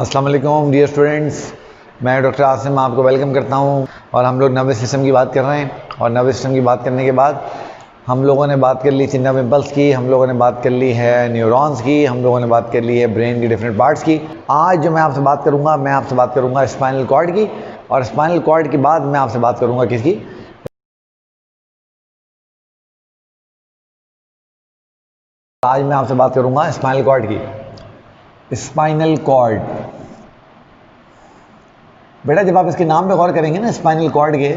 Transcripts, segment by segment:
अस्सलाम वालेकुम dear students, मैं डॉक्टर आसिम आपको वेलकम करता हूं। और हम लोग नर्वस सिस्टम की बात कर रहे हैं। और नर्वस सिस्टम की बात करने के बाद हम लोगों ने बात कर ली थी नर्व इम्पल्स की, हम लोगों ने बात कर ली है न्यूरॉन्स की, हम लोगों ने बात कर ली है ब्रेन की डिफरेंट पार्ट्स की। आज जो मैं आपसे बात करूँगा स्पाइनल कॉर्ड की। और स्पाइनल कॉर्ड के बाद मैं आपसे बात करूँगा किसकी? आज मैं आपसे बात करूँगा स्पाइनल कॉर्ड की। स्पाइनल कॉर्ड, बेटा जब आप इसके नाम पे गौर करेंगे ना स्पाइनल कॉर्ड के,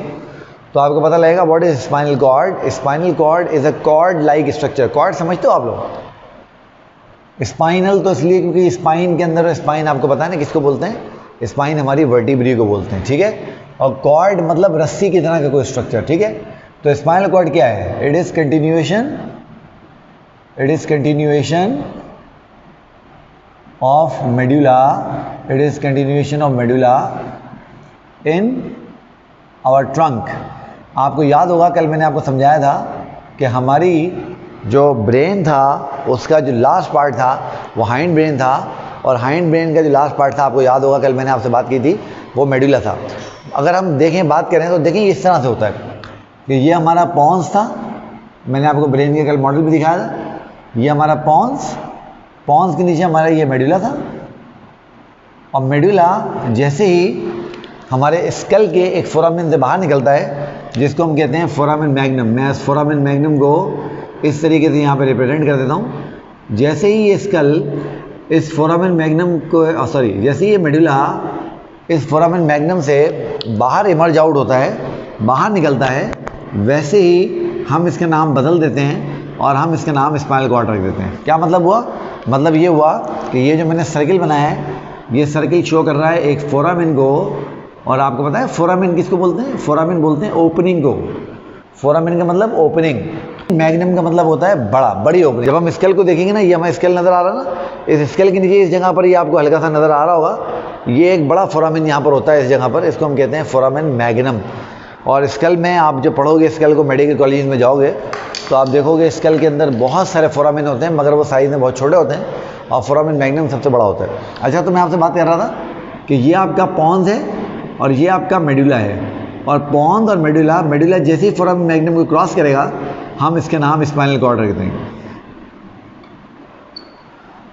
तो आपको पता लगेगा what is spinal cord. Spinal cord is a cord like structure. Cord समझते हो आप लोग? स्पाइनल तो इसलिए क्योंकि स्पाइन के अंदर, स्पाइन आपको पता है ना किसको बोलते हैं? स्पाइन हमारी वर्टिब्री को बोलते हैं, ठीक है। और कॉर्ड मतलब रस्सी की तरह का कोई स्ट्रक्चर, ठीक है। तो स्पाइनल कॉर्ड क्या है? It is continuation of medulla, in our trunk. आपको याद होगा कल मैंने आपको समझाया था कि हमारी जो ब्रेन था उसका जो लास्ट पार्ट था वो हाइंड ब्रेन था, और हाइंड ब्रेन का जो लास्ट पार्ट था आपको याद होगा कल मैंने आपसे बात की थी वो मेडुला था। अगर हम देखें, बात करें तो देखें इस तरह से होता है कि ये हमारा पॉन्स था, मैंने आपको ब्रेन के कल मॉडल भी दिखाया था। ये हमारा पॉन्स के नीचे हमारा ये मेडुला था, और मेडुला जैसे ही हमारे स्कल के एक फोरामेन से बाहर निकलता है जिसको हम कहते हैं फोरामेन मैग्नम। मैं इस फोरामेन मैग्नम को इस तरीके से यहाँ पे रिप्रेजेंट कर देता हूँ। जैसे ही ये स्कल इस फोरामेन मैग्नम को जैसे ही ये मेडुला इस फोरामेन मैग्नम से बाहर इमर्ज आउट होता है, बाहर निकलता है, वैसे ही हम इसका नाम बदल देते हैं और हम इसका नाम स्पाइनल कॉर्ड रख देते हैं। क्या मतलब हुआ? मतलब ये हुआ कि ये जो मैंने सर्किल बनाया है, ये सर्किल शो कर रहा है एक फोरामेन को। और आपको पता है फोरामेन किसको बोलते हैं? फोरामेन बोलते हैं ओपनिंग को। फोरामेन का मतलब ओपनिंग, मैग्नम का मतलब होता है बड़ी ओपनिंग। जब हम स्केल को देखेंगे ना, ये हमारा स्केल नज़र आ रहा है ना, इस स्केल के नीचे इस जगह पर ये आपको हल्का सा नज़र आ रहा होगा, ये एक बड़ा फोरामेन यहाँ पर होता है इस जगह पर, इसको हम कहते हैं फोरामेन मैग्नम। और स्केल में आप जो पढ़ोगे स्केल को, मेडिकल कॉलेज में जाओगे तो आप देखोगे स्केल के अंदर बहुत सारे फोरामेन होते हैं, मगर वो साइज में बहुत छोटे होते हैं, और फोरामेन मैग्नम सबसे बड़ा होता है। अच्छा, तो मैं आपसे बात कर रहा था कि ये आपका पॉन्स है और ये आपका मेडुला है। और पॉन्स और मेडुला जैसे ही फोरामेन मैग्नम को क्रॉस करेगा हम इसके नाम स्पाइनल कॉर्ड रख देंगे।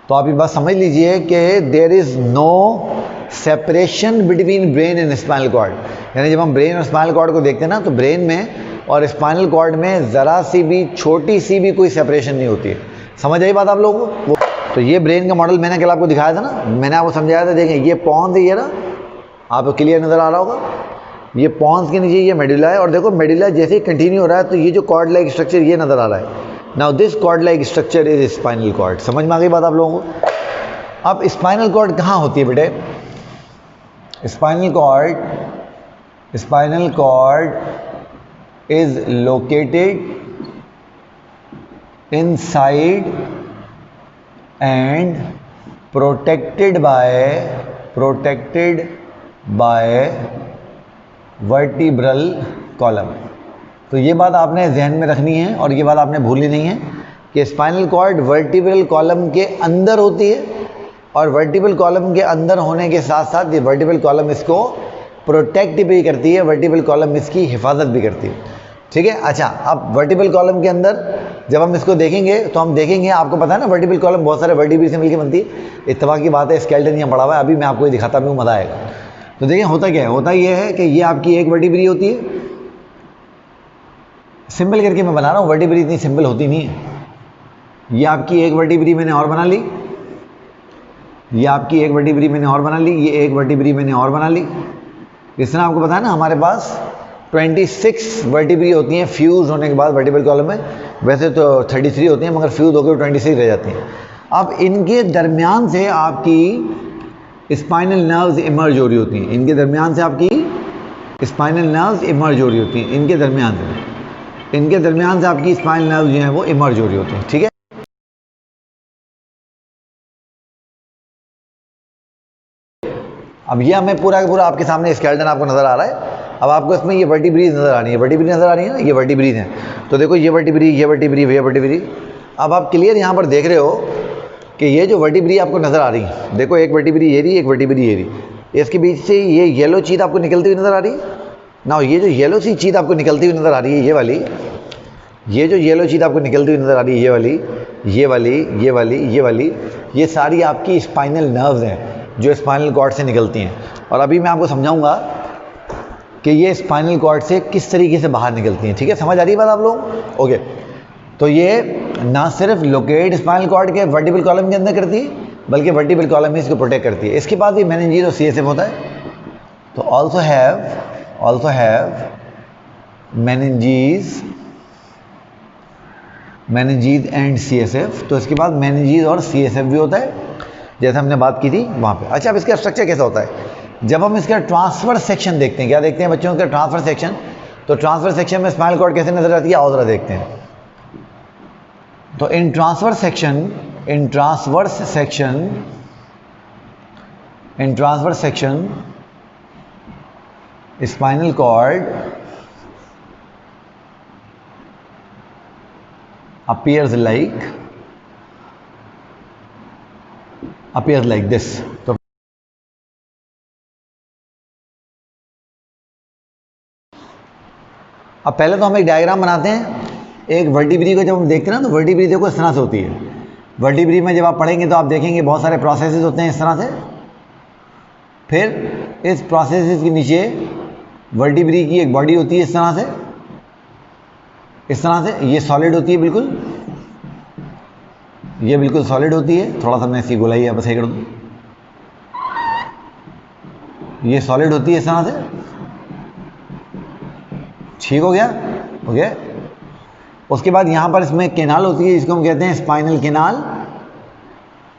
तो आप ये बात समझ लीजिए कि there is no separation between brain and spinal cord. यानी जब हम ब्रेन और स्पाइनल कॉर्ड को देखते हैं ना, तो ब्रेन में और स्पाइनल कॉर्ड में ज़रा सी भी, छोटी सी भी कोई सेपरेशन नहीं होती है। समझ आई बात आप लोगों को? तो ये ब्रेन का मॉडल मैंने कल आपको दिखाया था ना, मैंने आपको समझाया था। देखें ये पॉन्स है, ये ना आपको क्लियर नज़र आ रहा होगा, ये पॉन्स के नीचे ये मेडुला है। और देखो मेडुला जैसे ही कंटिन्यू हो रहा है तो ये जो कॉर्ड लाइक स्ट्रक्चर ये नज़र आ रहा है। Now this cord like structure is spinal cord. समझ में आ गई बात आप लोगों को? अब स्पाइनल कॉर्ड कहाँ होती है बेटे? Spinal cord is located inside and protected by vertebral column. तो ये बात आपने जहन में रखनी है और ये बात आपने भूलनी नहीं है कि स्पाइनल कॉर्ड वर्टिब्रल कॉलम के अंदर होती है, और वर्टिब्रल कॉलम के अंदर होने के साथ साथ ये वर्टिब्रल कॉलम इसको प्रोटेक्ट भी करती है, वर्टिब्रल कॉलम इसकी हिफाजत भी करती है, ठीक है। अच्छा, अब वर्टिब्रल कॉलम के अंदर जब हम इसको देखेंगे तो हम देखेंगे, आपको पता है ना वर्टिब्रल कॉलम बहुत सारे वर्टिब्री से मिलकर बनती है। इत्तेफाक की बात है, स्केलेटन यहाँ पड़ा हुआ है, अभी मैं आपको ये दिखाता भी हूँ, मज़ा आएगा। तो देखिए होता क्या है, होता ये है कि ये आपकी एक वर्टिब्री होती है। सिंपल करके मैं बना रहा हूँ, वर्टिब्री इतनी सिंपल होती नहीं है। ये आपकी एक वर्टिब्री मैंने और बना ली, ये आपकी एक वर्टिब्री मैंने और बना ली, ये एक वर्टिब्री मैंने और बना ली। इस तरह आपको पता है ना हमारे पास 26 वर्टिब्री होती हैं फ्यूज़ होने के बाद वर्टिब्रल कॉलम में। वैसे तो 33 होती हैं, मगर फ्यूज़ होकर 26 रह जाती हैं। अब इनके दरमियान से आपकी स्पाइनल नर्व्स इमर्ज हो रही होती हैं, इनके दरमियान से आपकी स्पाइनल नर्व्स इमर्ज हो रही होती हैं, इनके दरमियान से आपकी स्पाइनल नर्व्स जो हैं वो इमर्ज हो रही होती हैं, ठीक है। अब ये हमें पूरा का पूरा आपके सामने स्केलेटन आपको नज़र आ रहा है। अब आपको इसमें ये वर्टिब्रीज नज़र आ रही है, वर्टिब्री नज़र आ रही है ना, ये वर्टिब्रीज हैं। तो देखो ये वर्टिब्री, ये वर्टिब्री, ये वर्टिब्री। अब आप क्लियर यहाँ पर देख रहे हो कि ये जो वर्टिब्री आपको नज़र आ रही है, देखो एक वर्टिब्री ये रही, एक वर्टिब्री ये रही, इसके बीच से ये येलो चीज़ आपको निकलती हुई नज़र आ रही है ना। ये जो येलो सी चीज़ आपको निकलती हुई नज़र आ रही है, ये वाली, ये जो येलो चीज़ आपको निकलती हुई नज़र आ रही है, ये वाली, ये वाली, ये वाली, ये वाली, ये सारी आपकी स्पाइनल नर्व्स हैं जो स्पाइनल कॉर्ड से निकलती हैं। और अभी मैं आपको समझाऊंगा कि ये स्पाइनल कॉर्ड से किस तरीके से बाहर निकलती हैं। ठीक है, समझ आ रही है बात आप लोग? ओके, तो ये ना सिर्फ लोकेट स्पाइनल कॉर्ड के वर्टिब्रल कॉलम के अंदर करती है, बल्कि वर्टिब्रल कॉलम ही इसको प्रोटेक्ट करती है। इसके बाद भी मेनिंजीज और सीएसएफ होता है, तो also have meninges and CSF. तो इसके बाद मेनिंजीज और सीएसएफ भी होता है, जैसे हमने बात की थी वहाँ पे। अच्छा, अब इसका स्ट्रक्चर कैसा होता है? जब हम इसका ट्रांसफर सेक्शन देखते हैं, क्या देखते हैं बच्चों का ट्रांसफर सेक्शन? तो ट्रांसफर सेक्शन में स्पाइनल कॉर्ड कैसे नजर आती है, आओ जरा देखते हैं। तो in transfer section spinal cord appears like this। तो अब पहले तो हम एक डायग्राम बनाते हैं। एक वर्टिब्री को जब हम देखते हैं ना, तो वर्टिब्री देखो इस तरह से होती है। वर्टिब्री में जब आप पढ़ेंगे तो आप देखेंगे बहुत सारे प्रोसेसेस होते हैं इस तरह से। फिर इस प्रोसेसेस के नीचे वर्टिब्री की एक बॉडी होती है इस तरह से, ये सॉलिड होती है बिल्कुल, ये बिल्कुल सॉलिड होती है। थोड़ा सा मैं इसकी गोलाई यहाँ पर सही कर दूँ, ये सॉलिड होती है इस तरह से। ठीक हो गया? ओके। उसके बाद यहाँ पर इसमें केनाल होती है, जिसको हम कहते हैं स्पाइनल केनाल।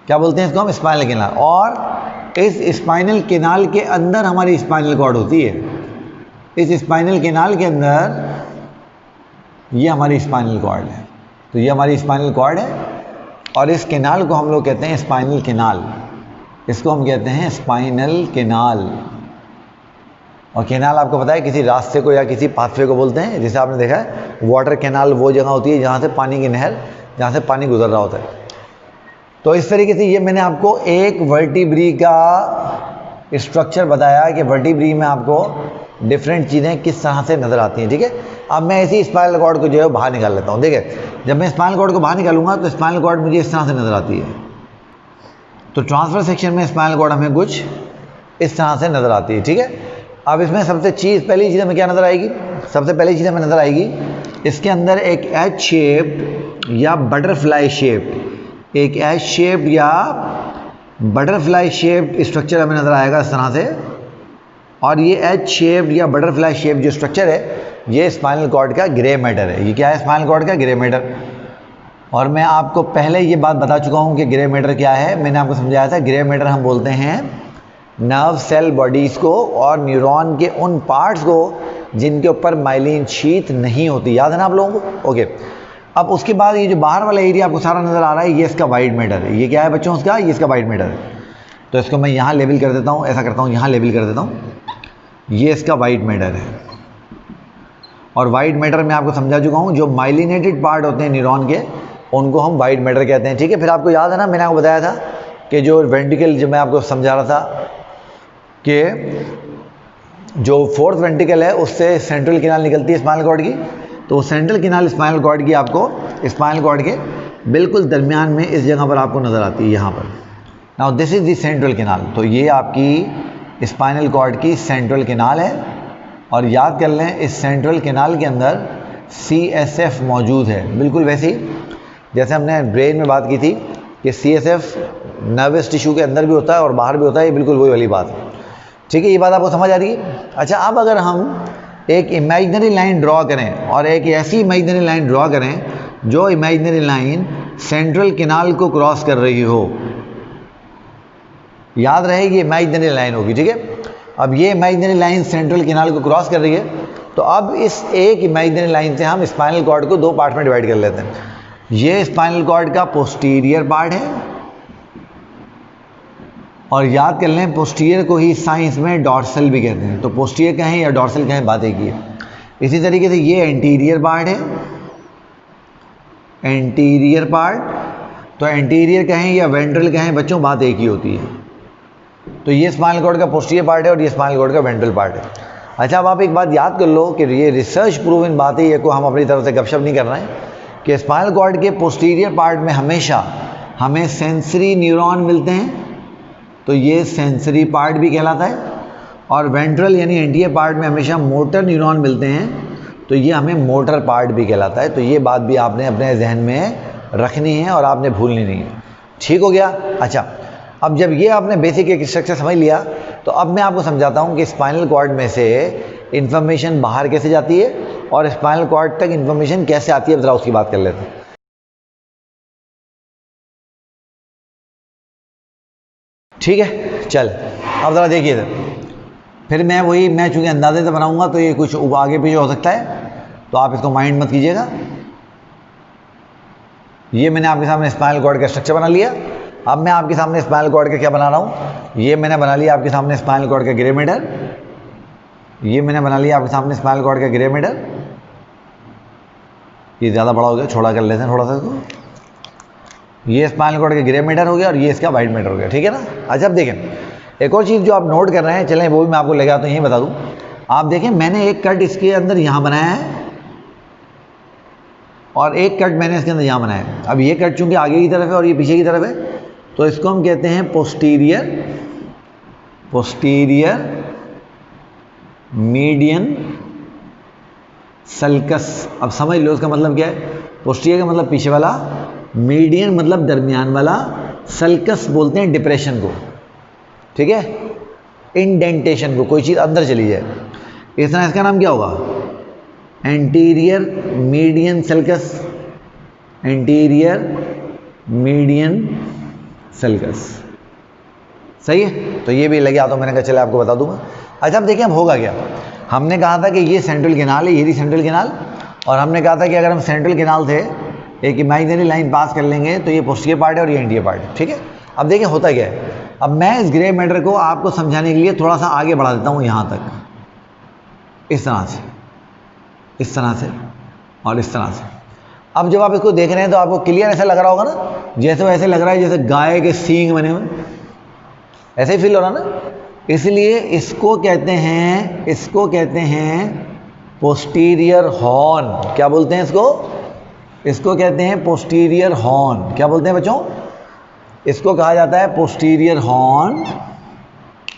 क्या बोलते हैं इसको हम? Spinal canal. और इस स्पाइनल केनाल के अंदर हमारी स्पाइनल कॉर्ड होती है। इस स्पाइनल केनाल के अंदर ये हमारी स्पाइनल कॉर्ड है। तो ये हमारी स्पाइनल कॉर्ड है, और इस केनाल को हम लोग कहते हैं स्पाइनल केनाल। इसको हम कहते हैं स्पाइनल केनाल। और केनाल आपको पता है किसी रास्ते को या किसी पाथवे को बोलते हैं। जैसे आपने देखा है वाटर केनाल वो जगह होती है जहाँ से पानी की नहर, जहाँ से पानी गुजर रहा होता है। तो इस तरीके से ये मैंने आपको एक वर्टिब्री का स्ट्रक्चर बताया कि वर्टिब्री में आपको डिफरेंट चीज़ें किस तरह से नज़र आती हैं। ठीक है, अब मैं ऐसी स्पाइनल कॉर्ड को जो है बाहर निकाल लेता हूँ। देखिए, जब मैं स्पाइनल कॉर्ड को बाहर निकालूंगा तो स्पाइनल कॉर्ड मुझे इस तरह से नज़र आती है। तो ट्रांसफर सेक्शन में स्पाइनल कॉर्ड हमें कुछ इस तरह से नज़र आती है। ठीक है, अब इसमें पहली चीज़ हमें क्या नज़र आएगी? सबसे पहली चीज़ हमें नज़र आएगी इसके अंदर एक एच शेप या बटरफ्लाई शेप, एक एच शेप या बटरफ्लाई शेप स्ट्रक्चर हमें नज़र आएगा इस तरह से। और ये एच शेप या बटरफ्लाई शेप जो स्ट्रक्चर है, ये स्पाइनल कॉर्ड का ग्रे मैटर है। ये क्या है? स्पाइनल कॉर्ड का ग्रे मैटर। और मैं आपको पहले ये बात बता चुका हूँ कि ग्रे मैटर क्या है। मैंने आपको समझाया था, ग्रे मैटर हम बोलते हैं नर्व सेल बॉडीज़ को और न्यूरॉन के उन पार्ट्स को जिनके ऊपर माइलिन शीथ नहीं होती। याद है ना आप लोगों को? ओके। अब उसके बाद ये जो बाहर वाला एरिया आपको सारा नज़र आ रहा है, ये इसका वाइट मैटर है। ये क्या है बच्चों? उसका ये इसका वाइट मैटर है। तो इसको मैं यहाँ लेबल कर देता हूँ, ऐसा करता हूँ, यहाँ लेबल कर देता हूँ। ये इसका वाइट मैटर है। और वाइट मैटर मैं आपको समझा चुका हूँ, जो माइलिनेटेड पार्ट होते हैं न्यूरॉन के, उनको हम वाइट मैटर कहते हैं। ठीक है, फिर आपको याद है ना, मैंने आपको बताया था कि जो वेंट्रिकल, जो मैं आपको समझा रहा था कि जो फोर्थ वेंट्रिकल है उससे सेंट्रल केनाल निकलती है स्पाइनल कॉर्ड की। तो सेंट्रल केनाल स्पाइनल कॉर्ड की आपको स्पाइनल कॉर्ड के बिल्कुल दरमियान में इस जगह पर आपको नज़र आती है, यहाँ पर। Now this is the central canal. तो ये आपकी स्पाइनल कॉर्ड की सेंट्रल केनाल है। और याद कर लें, इस सेंट्रल केनाल के अंदर CSF मौजूद है, बिल्कुल वैसे ही जैसे हमने ब्रेन में बात की थी कि CSF नर्वस टिश्यू के अंदर भी होता है और बाहर भी होता है। ये बिल्कुल वही वाली बात है। ठीक है, ये बात आपको समझ आ रही है? अच्छा, अब अगर हम एक इमेजिनरी लाइन ड्रॉ करें और एक ऐसी इमेजिनरी लाइन ड्रॉ करें जो इमेजिनरी लाइन सेंट्रल केनाल को क्रॉस कर रही हो, याद रहे ये इमेजिनरी लाइन होगी। ठीक है, अब ये इमेजिनरी लाइन सेंट्रल केनाल को क्रॉस कर रही है। तो अब इस एक इमेजिनरी लाइन से हम स्पाइनल कॉर्ड को दो पार्ट में डिवाइड कर लेते हैं। ये स्पाइनल कॉर्ड का पोस्टीरियर पार्ट है, और याद कर लें पोस्टीरियर को ही साइंस में डॉर्सल भी कहते हैं। तो पोस्टीरियर कहें या डॉर्सल कहें, बात एक ही है। इसी तरीके से ये एंटीरियर पार्ट है, एंटीरियर पार्ट, तो एंटीरियर कहें या वेंट्रल कहें बच्चों, बात एक ही होती है। तो ये स्पाइनल कॉर्ड का पोस्टीरियर पार्ट है और ये स्पाइनल कॉर्ड का वेंट्रल पार्ट है। अच्छा, अब आप एक बात याद कर लो कि ये रिसर्च प्रूवन बात है, ये को हम अपनी तरफ से गपशप नहीं कर रहे हैं, कि स्पाइनल कॉर्ड के पोस्टीरियर पार्ट में हमेशा हमें सेंसरी न्यूरॉन मिलते हैं, तो ये सेंसरी पार्ट भी कहलाता है, और वेंट्रल यानी एंटीरियर पार्ट में हमेशा मोटर न्यूरॉन मिलते हैं, तो ये हमें मोटर पार्ट भी कहलाता है। तो ये बात भी आपने अपने जहन में रखनी है और आपने भूलनी नहीं है। ठीक हो गया। अच्छा, अब जब ये आपने बेसिक एक स्ट्रक्चर समझ लिया, तो अब मैं आपको समझाता हूँ कि स्पाइनल कॉर्ड में से इंफॉर्मेशन बाहर कैसे जाती है और स्पाइनल कॉर्ड तक इंफॉर्मेशन कैसे आती है, ज़रा उसकी बात कर लेते हैं। ठीक है, चल अब ज़रा देखिए इधर, फिर मैं चूँकि अंदाजे से बनाऊँगा तो ये कुछ आगे पीछे हो सकता है, तो आप इसको माइंड मत कीजिएगा। ये मैंने आपके सामने स्पाइनल कॉर्ड का स्ट्रक्चर बना लिया। अब मैं आपके सामने स्पाइनल कॉर्ड का क्या बना रहा हूँ, ये मैंने बना लिया आपके सामने स्पाइनल कॉर्ड का ग्रे मैटर, ये मैंने बना लिया आपके सामने स्पाइनल कॉर्ड का ग्रे मैटर। ये ज़्यादा बड़ा हो गया, छोटा कर लेते हैं थोड़ा सा इसको। ये स्पाइनल कॉर्ड का ग्रे मैटर हो गया और ये इसका वाइट मैटर हो गया, ठीक है ना। अच्छा, अब देखें एक और चीज़ जो आप नोट कर रहे हैं, चलें वो भी मैं आपको लगा तो यही बता दूँ। आप देखें, मैंने एक कट इसके अंदर यहाँ बनाया है और एक कट मैंने इसके अंदर यहाँ बनाया है। अब ये कट चूँकि आगे की तरफ है और ये पीछे की तरफ है, तो इसको हम कहते हैं पोस्टीरियर मीडियन सल्कस। अब समझ लो इसका मतलब क्या है। पोस्टीरियर का मतलब पीछे वाला, मीडियन मतलब दरमियान वाला, सल्कस बोलते हैं डिप्रेशन को, ठीक है, इंडेंटेशन को, कोई चीज़ अंदर चली जाए। इस तरह इसका नाम क्या होगा, anterior median sulcus, anterior median sulcus. सही है, तो ये भी लगे तो मैंने कहा चले आपको बता दूंगा। अच्छा, अब देखिए अब होगा क्या। हमने कहा था कि ये सेंट्रल कैनाल है, ये सेंट्रल कैनाल, और हमने कहा था कि अगर हम सेंट्रल कैनाल से एक इमेजिनरी लाइन पास कर लेंगे तो ये पोस्टीरियर पार्ट है और ये एंटीरियर पार्ट है, ठीक है। अब देखिए होता क्या है। अब मैं इस ग्रे मैटर को आपको समझाने के लिए थोड़ा सा आगे बढ़ा देता हूँ, यहाँ तक, इस तरह से, इस तरह से और इस तरह से। अब जब आप इसको देख रहे हैं तो आपको क्लियर ऐसा लग रहा होगा ना, जैसे वैसे लग रहा है जैसे गाय के सींग बने हुए, ऐसे ही फील हो रहा ना। इसलिए इसको कहते हैं पोस्टीरियर हॉर्न। क्या बोलते हैं इसको, इसको कहते हैं पोस्टीरियर हॉर्न। क्या बोलते हैं बच्चों, इसको कहा जाता है पोस्टीरियर हॉर्न।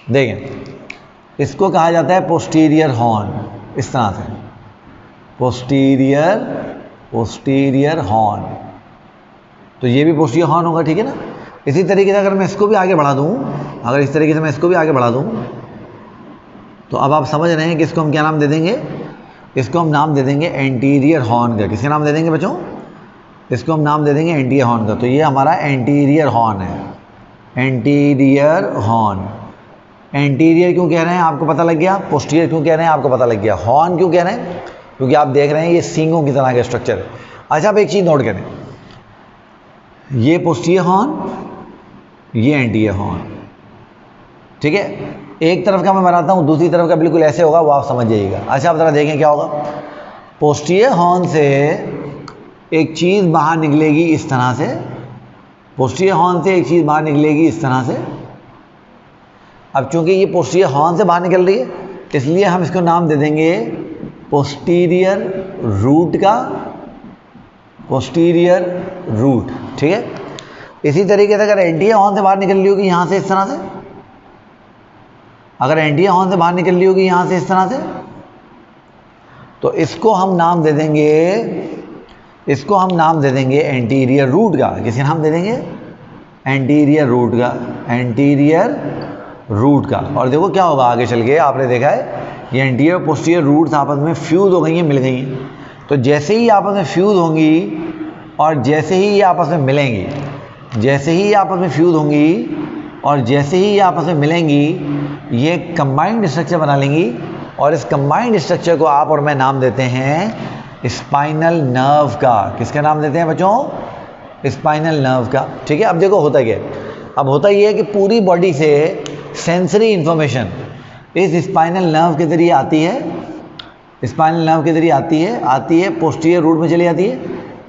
देखें, इसको कहा जाता है पोस्टीरियर हॉर्न, इस तरह से, पोस्टीरियर हॉर्न। तो ये भी पोस्टीरियर हॉर्न होगा, ठीक है ना। इसी तरीके से अगर मैं इसको भी आगे बढ़ा दूँ, अगर इस तरीके से मैं इसको भी आगे बढ़ा दूँ, तो अब आप समझ रहे हैं कि इसको हम क्या नाम दे देंगे, इसको हम नाम दे देंगे एंटीरियर हॉर्न का। किसका नाम दे देंगे बच्चों, इसको हम नाम दे देंगे एंटीरियर हॉर्न का। तो ये हमारा एंटीरियर हॉर्न है, एंटीरियर हॉर्न। एंटीरियर क्यों कह रहे हैं आपको पता लग गया, पोस्टीरियर क्यों कह रहे हैं आपको पता लग गया, हॉर्न क्यों कह रहे हैं, क्योंकि आप देख रहे हैं ये सींगों की तरह का स्ट्रक्चर है। अच्छा, अब एक चीज़ नोट करें, ये पोस्टीरियर हॉर्न, ये एंटीरियर हॉर्न, ठीक है। एक तरफ का मैं बनाता हूँ, दूसरी तरफ का बिल्कुल ऐसे होगा, वो आप समझ जाइएगा। अच्छा, आप ज़रा देखें क्या होगा। पोस्टीरियर हॉर्न से एक चीज़ बाहर निकलेगी इस तरह से, पोस्टीरियर हॉर्न से एक चीज़ बाहर निकलेगी इस तरह से। अब चूंकि ये पोस्टीरियर हॉर्न से बाहर निकल रही है, इसलिए हम इसको नाम दे देंगे पोस्टीरियर रूट का, पोस्टीरियर रूट, ठीक है। इसी तरीके से अगर एंटीरियर हॉर्न से बाहर निकल रही होगी यहाँ से इस तरह से, अगर एंटीरियर हॉर्न से बाहर निकल रही होगी यहाँ से इस तरह से, तो इसको हम नाम दे देंगे, इसको हम नाम दे देंगे एंटीरियर रूट का। किसी नाम दे देंगे एंटीरियर रूट का, एंटीरियर रूट का। और देखो क्या होगा आगे चल के, आपने देखा है ये एंटीरियर और पोस्टीरियर रूट्स आपस में फ्यूज हो गई हैं, मिल गई हैं। तो जैसे ही आपस में फ्यूज होंगी और जैसे ही ये आपस में मिलेंगी, जैसे ही ये आपस में फ्यूज होंगी और जैसे ही ये आपस में मिलेंगी, ये कंबाइंड स्ट्रक्चर बना लेंगी। और इस कंबाइंड स्ट्रक्चर को आप और मैं नाम देते हैं स्पाइनल नर्व का। किसका नाम देते हैं बच्चों, स्पाइनल नर्व का, ठीक है। अब देखो होता क्या है, अब होता ये है कि पूरी बॉडी से सेंसरी इंफॉर्मेशन इस स्पाइनल नर्व के ज़रिए आती है, स्पाइनल नर्व के ज़रिए आती है पोस्टीरियर रूट में चली जाती है,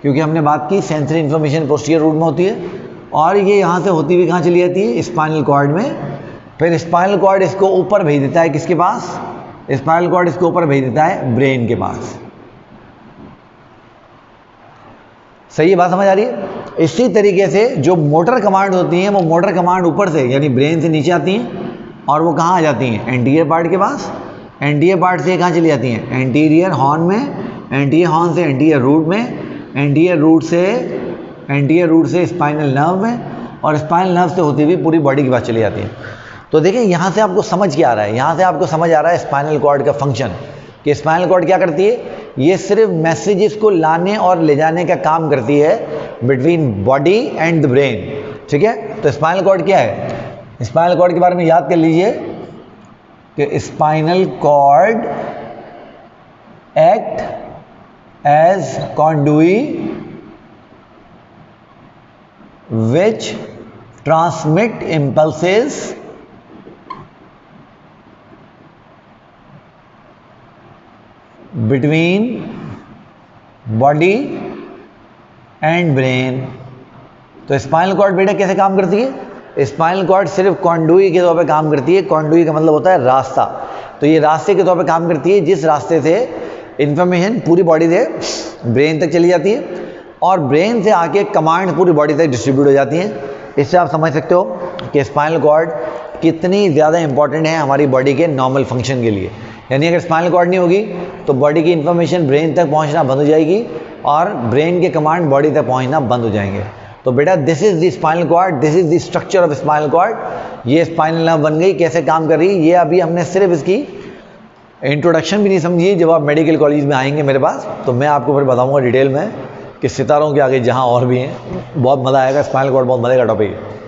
क्योंकि हमने बात की सेंसरी इंफॉर्मेशन पोस्टीरियर रूट में होती है। और ये यहाँ से होती हुई कहाँ चली जाती है? स्पाइनल कॉर्ड में। फिर स्पाइनल कॉर्ड इसको ऊपर भेज देता है, किसके पास? स्पाइनल कॉर्ड इसको ऊपर भेज देता है ब्रेन के पास। सही है, बात समझ आ रही है? इसी तरीके से जो मोटर कमांड होती हैं, वो मोटर कमांड ऊपर से यानी ब्रेन से नीचे आती हैं और वो कहाँ आ जाती हैं? एंटीरियर पार्ट के पास। एंटीरियर पार्ट से कहाँ चली जाती हैं? एंटीरियर हॉर्न में, एंटीरियर हॉर्न से एंटीरियर रूट में, एंटीरियर रूट से स्पाइनल नर्व में, और स्पाइनल नर्व से होती हुई पूरी बॉडी के पास चली जाती है। तो देखिए यहाँ से आपको समझ क्या आ रहा है? यहाँ से आपको समझ आ रहा है स्पाइनल कॉर्ड का फंक्शन, कि स्पाइनल कॉर्ड क्या करती है? ये सिर्फ मैसेजेस को लाने और ले जाने का काम करती है between body and the brain. ठीक है, तो स्पाइनल कॉर्ड क्या है? स्पाइनल कॉर्ड के बारे में याद कर लीजिए कि spinal cord act as conduit which transmit impulses between body and brain। तो स्पाइनल कॉर्ड बेटा कैसे काम करती है? स्पाइनल कॉर्ड सिर्फ कॉन्डुई के तौर पे काम करती है। कॉन्डुई का मतलब होता है रास्ता। तो ये रास्ते के तौर पे काम करती है, जिस रास्ते से इंफॉर्मेशन पूरी बॉडी से ब्रेन तक चली जाती है और ब्रेन से आके कमांड पूरी बॉडी तक डिस्ट्रीब्यूट हो जाती हैं। इससे आप समझ सकते हो कि स्पाइनल कॉर्ड कितनी ज़्यादा इंपॉर्टेंट है हमारी बॉडी के नॉर्मल फंक्शन के लिए। यानी अगर स्पाइनल कॉर्ड नहीं होगी तो बॉडी की इंफॉर्मेशन ब्रेन तक पहुंचना बंद हो जाएगी और ब्रेन के कमांड बॉडी तक पहुंचना बंद हो जाएंगे। तो बेटा this is the spinal cord, this is the structure of spinal cord. ये स्पाइनल नर्व बन गई, कैसे काम कर रही है ये अभी हमने सिर्फ इसकी इंट्रोडक्शन भी नहीं समझी। जब आप मेडिकल कॉलेज में आएंगे मेरे पास तो मैं आपको फिर बताऊंगा डिटेल में कि सितारों के आगे जहाँ और भी हैं। बहुत मज़ा आएगा, स्पाइनल कॉर्ड बहुत मज़े का टॉपिक है।